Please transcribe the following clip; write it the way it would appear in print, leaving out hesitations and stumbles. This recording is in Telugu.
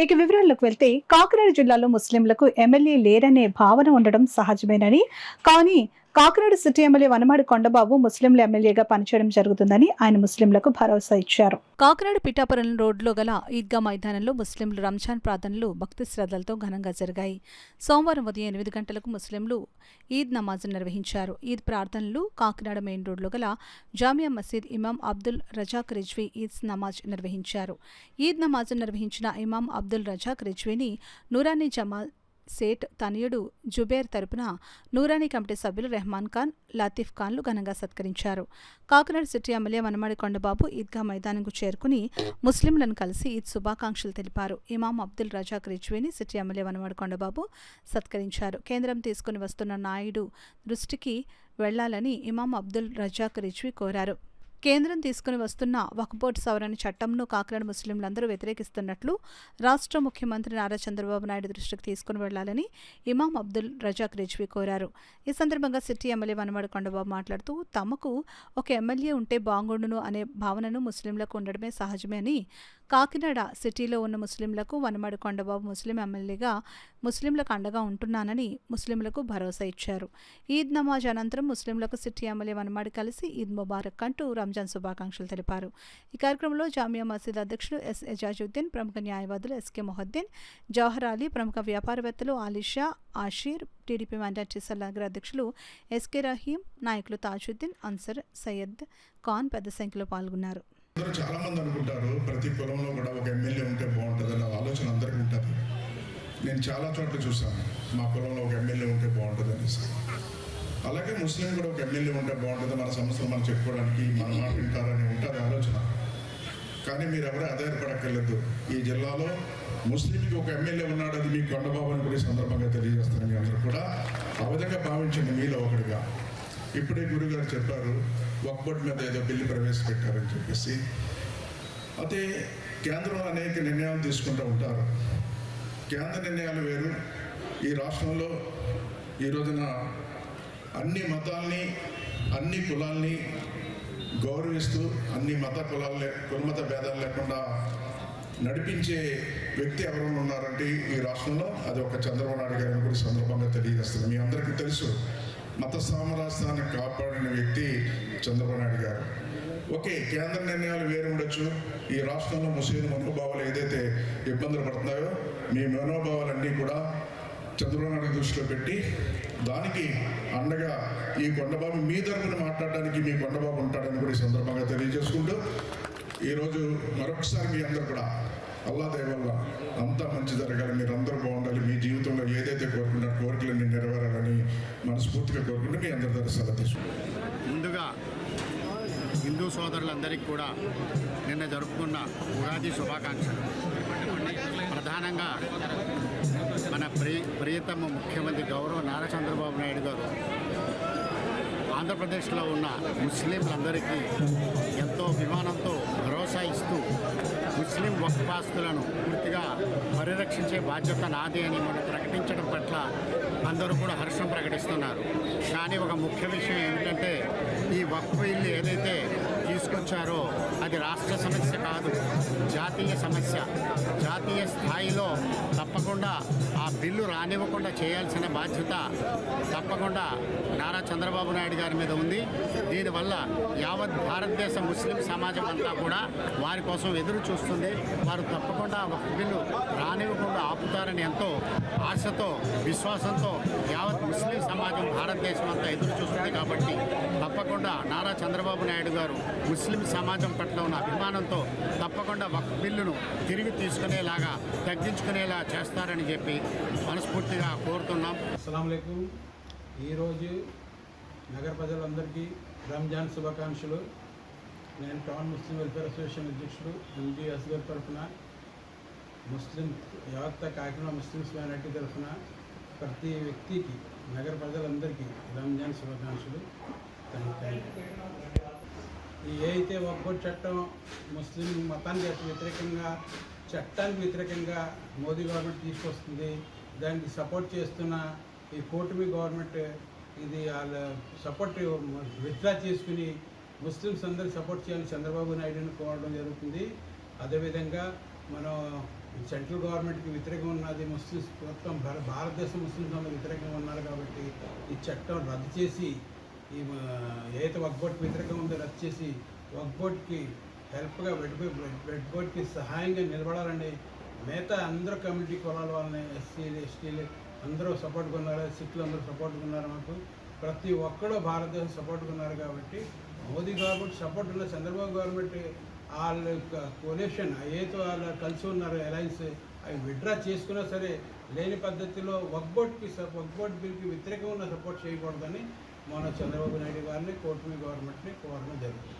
ఇక వివరాల్లోకి వెళ్తే కాకినాడ జిల్లాలో ముస్లింలకు ఎమ్మెల్యే లేరనే భావన ఉండడం సహజమేనని, కానీ కాకినాడ సిటీ ఎమ్మెల్యే వనమాడి కొండబాబు ముస్లింల ఎమ్మెల్యేగా పనిచేయడం జరుగుతుందని ఆయన ముస్లింలకు భరోసా ఇచ్చారు. కాకినాడ పిఠాపురం రోడ్లో గల ఈద్గా మైదానంలో ముస్లింలు రంజాన్ ప్రార్థనలు భక్తి శ్రద్ధలతో ఘనంగా జరిగాయి. సోమవారం ఉదయం 8 గంటలకు ముస్లింలు ఈద్ నమాజ్ నిర్వహించారు. ఈద్ ప్రార్థనలు కాకినాడ మెయిన్ రోడ్లో గల జామియా మసీద్ ఇమాం అబ్దుల్ రజాక్ రిజ్వీ ఈద్ నమాజ్ నిర్వహించారు. ఈద్ నమాజ్ నిర్వహించిన ఇమాం అబ్దుల్ రజాక్ రిజ్వీని నూరానీ జమాల్ సేట్ తనయుడు జుబేర్ తరపున నూరానీ కమిటీ సభ్యులు రెహమాన్ ఖాన్, లతీఫ్ ఖాన్లు ఘనంగా సత్కరించారు. కాకినాడ సిటీ ఎమ్మెల్యే వనమాడి కొండబాబు ఈద్గా మైదానంకు చేరుకుని ముస్లింలను కలిసి ఈద్ శుభాకాంక్షలు తెలిపారు. ఇమాం అబ్దుల్ రజాక్ రిజ్వీని సిటీ ఎమ్మెల్యే వనమాడి కొండబాబు సత్కరించారు. కేంద్రం తీసుకుని వస్తున్న నాయుడు దృష్టికి వెళ్లాలని ఇమాం అబ్దుల్ రజాక్ రిజ్వీ కోరారు. కేంద్రం తీసుకుని వస్తున్న వక్ఫ్ బోర్డు సవరణ చట్టంను కాకినాడ ముస్లింలందరూ వ్యతిరేకిస్తున్నట్లు రాష్ట్ర ముఖ్యమంత్రి నారా చంద్రబాబు నాయుడు దృష్టికి తీసుకుని వెళ్లాలని ఇమాం అబ్దుల్ రజాక్ రిజ్వీ కోరారు. ఈ సందర్భంగా సిటీ ఎమ్మెల్యే వనమాడి కొండబాబు మాట్లాడుతూ తమకు ఒక ఎమ్మెల్యే ఉంటే బాగుండును అనే భావనను ముస్లింలకు ఉండడమే సహజమే అని, కాకినాడ సిటీలో ఉన్న ముస్లింలకు వనమాడి కొండబాబు ముస్లిం ఎమ్మెల్యేగా ముస్లింలకు అండగా ఉంటున్నానని ముస్లింలకు భరోసా ఇచ్చారు. ఈద్ నమాజ్ అనంతరం ముస్లింలకు సిటీ ఎమ్మెల్యే వనమాడి కలిసి ఈద్ ముబారక్ అంటూ రంజాన్ శుభాకాంక్షలు తెలిపారు. ఈ కార్యక్రమంలో జామియా మసీద్ అధ్యక్షుడు ఎస్ ఎజాజుద్దీన్, ప్రముఖ న్యాయవాదులు ఎస్కే మొహద్దీన్, జవహర్ అలీ, ప్రముఖ వ్యాపారవేత్తలు ఆలిషా, ఆషీర్, టీడీపీ మైనార్టీ సెల్ నగర అధ్యక్షులు ఎస్కే రహీం, నాయకులు తాజుద్దీన్, అన్సర్, సయ్యద్ ఖాన్ పెద్ద సంఖ్యలో పాల్గొన్నారు. చాలా మంది అనుకుంటారు ప్రతి కులంలో కూడా ఒక ఎమ్మెల్యే ఉంటే బాగుంటుంది అన్న ఆలోచన అందరికీ ఉంటుంది. నేను చాలా చోట్ల చూసాను మా కులంలో ఒక ఎమ్మెల్యే ఉంటే బాగుంటుంది అనేసి. అలాగే ముస్లిం కూడా ఒక ఎమ్మెల్యే ఉంటే బాగుంటుంది, మన సమస్యలు మనం చెప్పుకోవడానికి, మన మాట వింటారని ఉంటుంది ఆలోచన. కానీ మీరు ఎవరూ ఆధారపడక్కర్లేదు. ఈ జిల్లాలో ముస్లింకి ఒక ఎమ్మెల్యే ఉన్నాడు, అది మీ కొండబాబు అని కూడా ఈ సందర్భంగా తెలియజేస్తాను. మీ అందరూ కూడా ఆ విధంగా భావించండి మీలో ఒకటిగా. ఇప్పుడే గురుగారు చెప్పారు వక్ఫ్ బోర్డు మీద ఏదో బిల్లు ప్రవేశపెట్టారని చెప్పేసి. అయితే కేంద్రంలో అనేక నిర్ణయాలు తీసుకుంటూ ఉంటారు. కేంద్ర నిర్ణయాలు వేరు. ఈ రాష్ట్రంలో ఈ రోజున అన్ని మతాల్ని, అన్ని కులాల్ని గౌరవిస్తూ, అన్ని కులమత భేదాలు లేకుండా నడిపించే వ్యక్తి ఎవరైనా ఉన్నారంటే ఈ రాష్ట్రంలో అది ఒక చంద్రబాబు నాయుడు గారిని కూడా సందర్భంగా తెలియజేస్తుంది. మీ అందరికీ తెలుసు మత సామరస్యాన్ని కాపాడిన వ్యక్తి చంద్రబాబు నాయుడు గారు. ఓకే, కేంద్ర నిర్ణయాలు వేరు ఉండొచ్చు. ఈ రాష్ట్రంలో ముస్లిం మనోభావాలు ఏదైతే ఇబ్బందులు పడుతున్నాయో మీ మనోభావాలన్నీ కూడా చంద్రబాబు నాయుడు దృష్టిలో పెట్టి దానికి అండగా ఈ కొండబాబు మీ తరపున మాట్లాడడానికి మీ కొండబాబు ఉంటాడని కూడా ఈ సందర్భంగా తెలియజేసుకుంటూ ఈరోజు మరొకసారి మీ అందరూ కూడా అల్లా దయ వల్ల అంతా మంచి జరగాలి, మీరు అందరూ బాగుండాలి, మీ జీవితంలో ఏదైతే కోరుకున్నారో కోరికలన్నీ నెరవేరాలని మనస్ఫూర్తిగా కోరుకుంటూ మీ అందరి దగ్గర సెలవు తీసుకుంటాం. ముందుగా హిందూ సోదరులందరికీ కూడా నిన్న జరుపుకున్న ఉగాది శుభాకాంక్షలు. ప్రధానంగా మన ప్రియతమ ముఖ్యమంత్రి గౌరవ నారా చంద్రబాబు నాయుడు గారు ఆంధ్రప్రదేశ్లో ఉన్న ముస్లింలందరికీ ఎంతో అభిమానంతో భరోసా ఇస్తూ ముస్లిం వక్ఫ్ ఆస్తులను పూర్తిగా పరిరక్షించే బాధ్యత నాది అని మనం ప్రకటించడం పట్ల అందరూ కూడా హర్షం ప్రకటిస్తున్నారు. కానీ ఒక ముఖ్య విషయం ఏమిటంటే ఈ వక్ఫ్ బిల్లు ఏదైతే తీసుకొచ్చారో అది రాష్ట్ర సమస్య కాదు, జాతీయ సమస్య. జాతీయ స్థాయిలో తప్పకుండా ఆ బిల్లు రానివ్వకుండా చేయాల్సిన బాధ్యత తప్పకుండా నారా చంద్రబాబు నాయుడు గారి మీద ఉంది. దీనివల్ల యావత్ భారతదేశ ముస్లిం సమాజం అంతా కూడా వారి కోసం ఎదురు చూస్తుంది. వారు తప్పకుండా ఒక బిల్లు రానివ్వకుండా ఆపుతారని ఎంతో ఆశతో, విశ్వాసంతో యావత్ ముస్లిం సమాజం భారతదేశం అంతా ఎదురు చూస్తుంది. కాబట్టి తప్పకుండా నారా చంద్రబాబు నాయుడు గారు ముస్లిం సమాజం పట్ల ఉన్న అభిమానంతో తప్పకుండా వక్ఫ్ బిల్లును తిరిగి తీసుకునేలాగా, తగ్గించుకునేలా చేస్తారని చెప్పి మనస్ఫూర్తిగా కోరుతున్నాం. అస్సలాము అలైకుం. ఈరోజు నగర ప్రజలందరికీ రంజాన్ శుభాకాంక్షలు. నేను టౌన్ ముస్లిం వెల్ఫేర్ అసోసియేషన్ అధ్యక్షుడు ఎంజీ అస్గర్ తరఫున, ముస్లిం యావత్ కాకినాడ ముస్లిమ్స్ మైనార్టీ తరఫున ప్రతి వ్యక్తికి, నగర ప్రజలందరికీ రంజాన్ శుభాకాంక్షలు. ఏదైతే వక్ఫ్ బోర్డు చట్టం ముస్లిం మతానికి వ్యతిరేకంగా మోదీ గవర్నమెంట్ తీసుకొస్తుంది, దానికి సపోర్ట్ చేస్తున్న ఈ కూటమి గవర్నమెంట్ ఇది వాళ్ళ సపోర్ట్ విత్డ్రా చేసుకుని ముస్లిమ్స్ అందరూ సపోర్ట్ చేయాలని చంద్రబాబు నాయుడుని కోరడం జరుగుతుంది. అదేవిధంగా మనం ఈ సెంట్రల్ గవర్నమెంట్కి వ్యతిరేకంగా ఉన్నది, ముస్లిమ్స్ మొత్తం భారతదేశం ముస్లిమ్స్ అందరూ వ్యతిరేకంగా ఉన్నారు కాబట్టి ఈ చట్టం రద్దు చేసి ఏదైతే వక్ఫ్ బోర్డుకి వ్యతిరేకంగా ఉందో రద్దు చేసి వక్ఫ్ బోర్డుకి హెల్ప్గా వెడ్ బోర్డుకి సహాయంగా నిలబడాలని మిగతా అందరూ కమ్యూనిటీ కులాల వాళ్ళని ఎస్సీలు ఎస్టీలు అందరూ సపోర్ట్గా ఉన్నారు, సిక్కులు అందరూ సపోర్ట్గా ఉన్నారు. మాకు ప్రతి ఒక్కరూ భారతదేశం సపోర్ట్గా ఉన్నారు కాబట్టి మోదీ గవర్నమెంట్ సపోర్ట్ ఉన్న చంద్రబాబు గవర్నమెంట్ వాళ్ళ కొలేషన్ ఏదో వాళ్ళు కలిసి ఉన్నారు అలయన్స్ అవి విత్డ్రా చేసుకున్నా సరే లేని పద్ధతిలో వక్ఫ్ బోర్డ్ బిల్కి వ్యతిరేకంగా ఉన్న సపోర్ట్ చేయకూడదని మన చంద్రబాబు నాయుడు గారిని కూటమి గవర్నమెంట్ని కోరడం జరుగుతుంది.